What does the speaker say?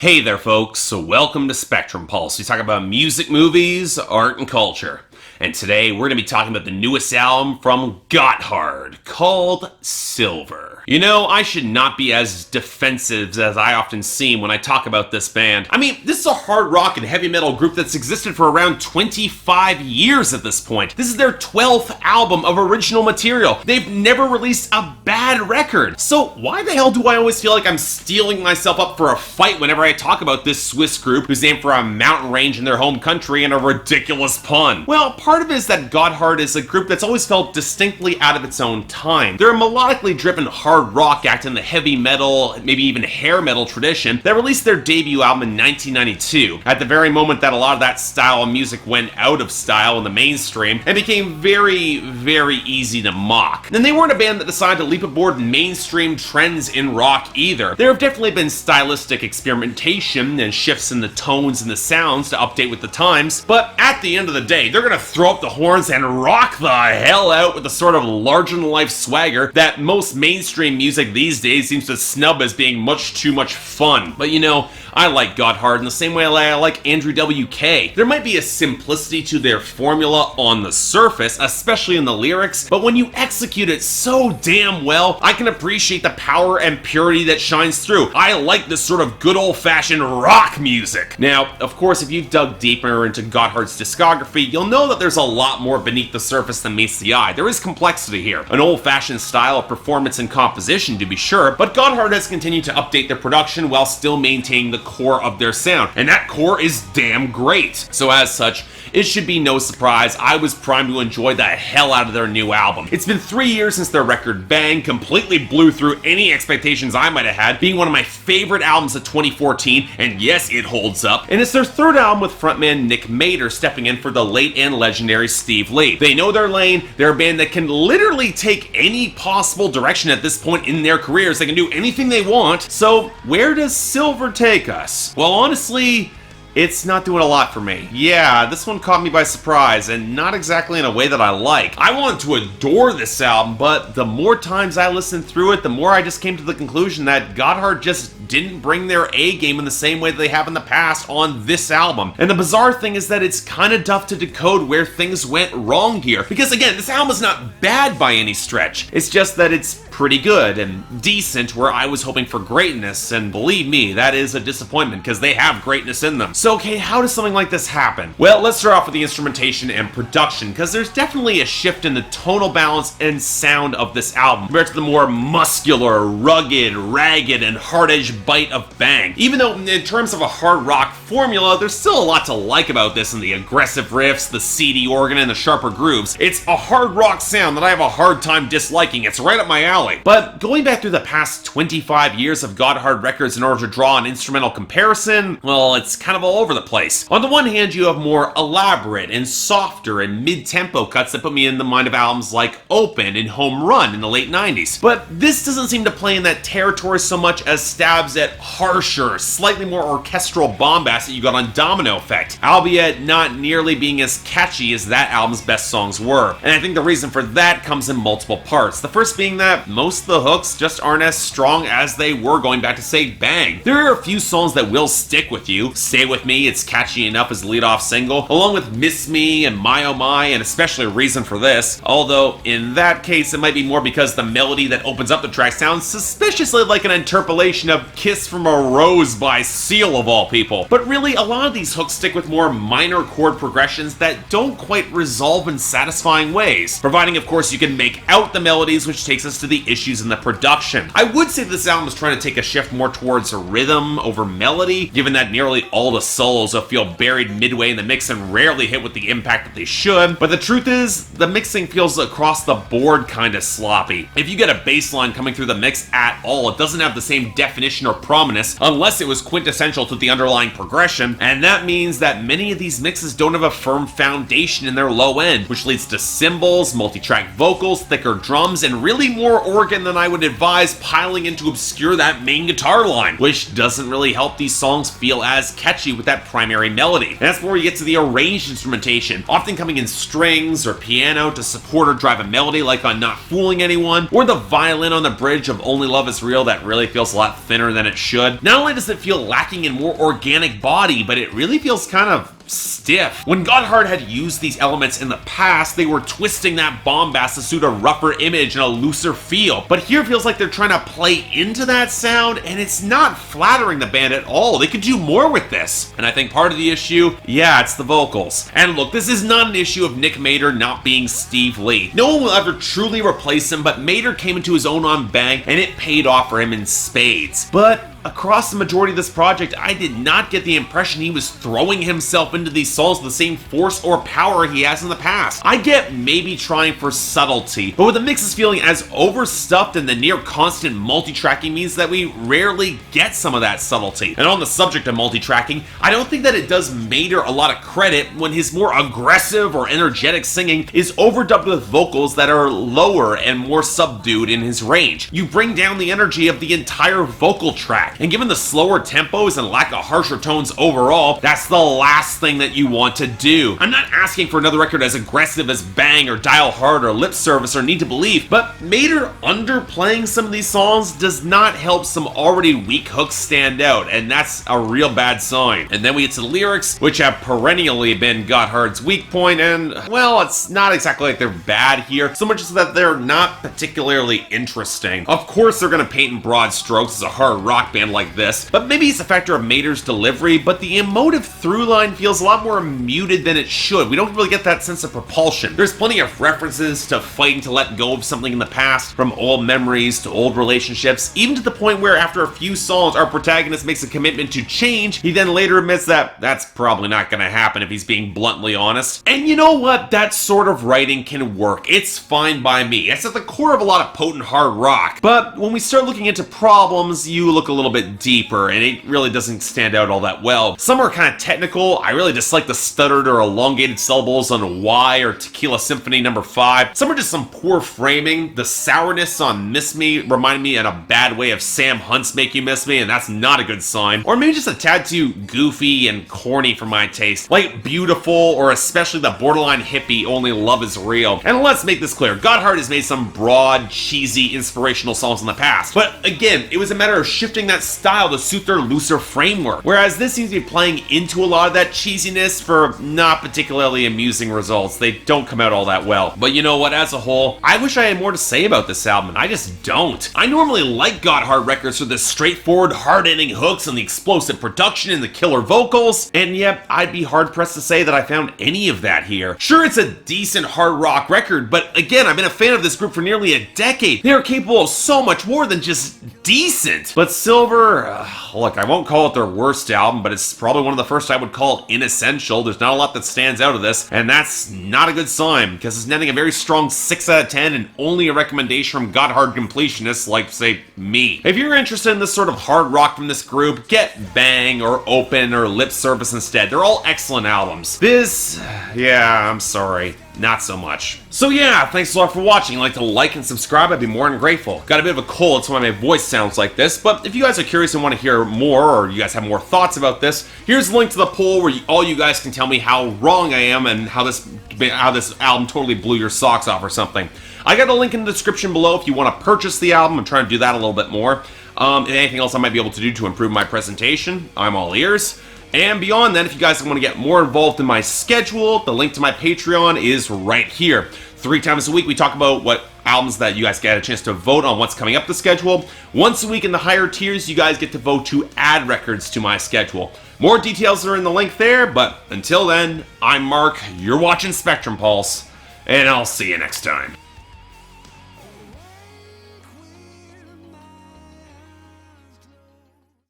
Hey there, folks. So welcome to Spectrum Pulse. We talk about music, movies, art, and culture. And today we're going to be talking about the newest album from Gotthard called Silver. You know, I should not be as defensive as I often seem when I talk about this band. I mean, this is a hard rock and heavy metal group that's existed for around 25 years at this point. This is their 12th album of original material. They've never released a bad record. So why the hell do I always feel like I'm steeling myself up for a fight whenever I talk about this Swiss group who's named for a mountain range in their home country and a ridiculous pun? Well, part of it is that Gotthard is a group that's always felt distinctly out of its own time. They're a melodically driven hard rock act in the heavy metal, maybe even hair metal tradition that released their debut album in 1992, at the very moment that a lot of that style of music went out of style in the mainstream and became very, very easy to mock. And they weren't a band that decided to leap aboard mainstream trends in rock either. There have definitely been stylistic experimentation and shifts in the tones and the sounds to update with the times, but at the end of the day, they're gonna throw up the horns and rock the hell out with the sort of larger-than-life swagger that most mainstream music these days seems to snub as being much too much fun. But you know, I like Gotthard in the same way I like Andrew WK. There might be a simplicity to their formula on the surface, especially in the lyrics, but when you execute it so damn well, I can appreciate the power and purity that shines through. I like this sort of good old-fashioned rock music. Now, of course, if you've dug deeper into Gotthard's discography, you'll know that there's a lot more beneath the surface than meets the eye. There is complexity here. An old-fashioned style of performance and composition, to be sure, but Gotthard has continued to update their production while still maintaining the core of their sound, and that core is damn great. So as such, it should be no surprise I was primed to enjoy the hell out of their new album. It's been 3 years since their record Bang completely blew through any expectations I might have had, being one of my favorite albums of 2014, and yes, it holds up. And it's their third album with frontman Nick Mader stepping in for the late and legendary Steve Lee. They know their lane, they're a band that can literally take any possible direction at this point in their careers. They can do anything they want. So where does Silver take us? Well, honestly, it's not doing a lot for me. Yeah, this one caught me by surprise, and not exactly in a way that I like. I wanted to adore this album, but the more times I listened through it, the more I just came to the conclusion that Gotthard just didn't bring their A game in the same way that they have in the past on this album. And the bizarre thing is that it's kind of tough to decode where things went wrong here. Because again, this album is not bad by any stretch. It's just that it's pretty good and decent where I was hoping for greatness, and believe me, that is a disappointment because they have greatness in them. So okay, how does something like this happen? Well, let's start off with the instrumentation and production, because there's definitely a shift in the tonal balance and sound of this album compared to the more muscular, rugged, ragged, and hard-edged bite of Bang. Even though in terms of a hard rock formula, there's still a lot to like about this in the aggressive riffs, the seedy organ, and the sharper grooves. It's a hard rock sound that I have a hard time disliking. It's right up my alley. But going back through the past 25 years of Gotthard records in order to draw an instrumental comparison, well, it's kind of all over the place. On the one hand, you have more elaborate and softer and mid-tempo cuts that put me in the mind of albums like Open and Home Run in the late 90s. But this doesn't seem to play in that territory so much as stabs at harsher, slightly more orchestral bombast that you got on Domino Effect, albeit not nearly being as catchy as that album's best songs were. And I think the reason for that comes in multiple parts. The first being that most of the hooks just aren't as strong as they were going back to, say, Bang. There are a few songs that will stick with you. Stay With Me, it's catchy enough as the lead-off single, along with Miss Me and My Oh My, and especially Reason for This. Although, in that case, it might be more because the melody that opens up the track sounds suspiciously like an interpolation of Kiss from a Rose by Seal of all people. But really, a lot of these hooks stick with more minor chord progressions that don't quite resolve in satisfying ways, providing, of course, you can make out the melodies, which takes us to the issues in the production. I would say this album is trying to take a shift more towards rhythm over melody, given that nearly all the solos will feel buried midway in the mix and rarely hit with the impact that they should. But the truth is, the mixing feels across the board kind of sloppy. If you get a bass line coming through the mix at all, it doesn't have the same definition or prominence unless it was quintessential to the underlying progression, and that means that many of these mixes don't have a firm foundation in their low end, which leads to cymbals, multi-track vocals, thicker drums, and really more organ than I would advise piling in to obscure that main guitar line, which doesn't really help these songs feel as catchy with that primary melody. And that's where you get to the arranged instrumentation, often coming in strings or piano to support or drive a melody like on Not Fooling Anyone, or the violin on the bridge of Only Love Is Real that really feels a lot thinner than it should. Not only does it feel lacking in more organic body, but it really feels kind of stiff. When Gotthard had used these elements in the past, they were twisting that bombast to suit a rougher image and a looser feel. But here it feels like they're trying to play into that sound, and it's not flattering the band at all. They could do more with this. And I think part of the issue, yeah, it's the vocals. And look, this is not an issue of Nick Mader not being Steve Lee. No one will ever truly replace him, but Mader came into his own on Bang, and it paid off for him in spades. But across the majority of this project, I did not get the impression he was throwing himself into these songs with the same force or power he has in the past. I get maybe trying for subtlety, but with the mix is feeling as overstuffed and the near constant multi-tracking means that we rarely get some of that subtlety. And on the subject of multi-tracking, I don't think that it does Mader a lot of credit when his more aggressive or energetic singing is overdubbed with vocals that are lower and more subdued in his range. You bring down the energy of the entire vocal track. And given the slower tempos and lack of harsher tones overall, that's the last thing that you want to do. I'm not asking for another record as aggressive as Bang or Dial Hard or Lip Service or Need to Believe, but Mader underplaying some of these songs does not help some already weak hooks stand out, and that's a real bad sign. And then we get to the lyrics, which have perennially been Gotthard's weak point, and, well, it's not exactly like they're bad here, so much as that they're not particularly interesting. Of course they're gonna paint in broad strokes as a hard rock band like this, but maybe it's a factor of Mader's delivery, but the emotive through line feels a lot more muted than it should. We don't really get that sense of propulsion. There's plenty of references to fighting to let go of something in the past, from old memories to old relationships, even to the point where after a few songs our protagonist makes a commitment to change, he then later admits that that's probably not gonna happen if he's being bluntly honest. And you know what? That sort of writing can work. It's fine by me. It's at the core of a lot of potent hard rock. But when we start looking into problems, you look a little bit deeper, and it really doesn't stand out all that well. Some are kind of technical. I really dislike the stuttered or elongated syllables on Why or Tequila Symphony No. 5. Some are just some poor framing. The sourness on Miss Me reminded me in a bad way of Sam Hunt's Make You Miss Me, and that's not a good sign. Or maybe just a tad too goofy and corny for my taste, like Beautiful or especially the borderline hippie Only Love Is Real. And let's make this clear, Gotthard has made some broad, cheesy, inspirational songs in the past, but again, it was a matter of shifting that style to suit their looser framework, whereas this seems to be playing into a lot of that cheesiness for not particularly amusing results. They don't come out all that well. But you know what, as a whole, I wish I had more to say about this album, and I just don't. I normally like Gotthard records for the straightforward, hard-hitting hooks and the explosive production and the killer vocals, and yet I'd be hard-pressed to say that I found any of that here. Sure, it's a decent hard rock record, but again, I've been a fan of this group for nearly a decade. They are capable of so much more than just decent. But Silver, look, I won't call it their worst album, but it's probably one of the first I would call inessential. There's not a lot that stands out of this, and that's not a good sign, because it's netting a very strong 6 out of 10 and only a recommendation from Gotthard completionists like, say, me. If you're interested in this sort of hard rock from this group, get Bang or Open or Lip Service instead. They're all excellent albums. This, yeah, I'm sorry. Not so much. So yeah, thanks a lot for watching. If you'd like to like and subscribe, I'd be more than grateful. Got a bit of a cold, that's why my voice sounds like this, but if you guys are curious and want to hear more, or you guys have more thoughts about this, here's a link to the poll where all you guys can tell me how wrong I am and how this album totally blew your socks off or something. I got a link in the description below if you want to purchase the album. I'm trying to do that a little bit more. And anything else I might be able to do to improve my presentation, I'm all ears. And beyond that, if you guys want to get more involved in my schedule, the link to my Patreon is right here. 3 times a week, we talk about what albums that you guys get a chance to vote on what's coming up the schedule. Once a week in the higher tiers, you guys get to vote to add records to my schedule. More details are in the link there, but until then, I'm Mark, you're watching Spectrum Pulse, and I'll see you next time.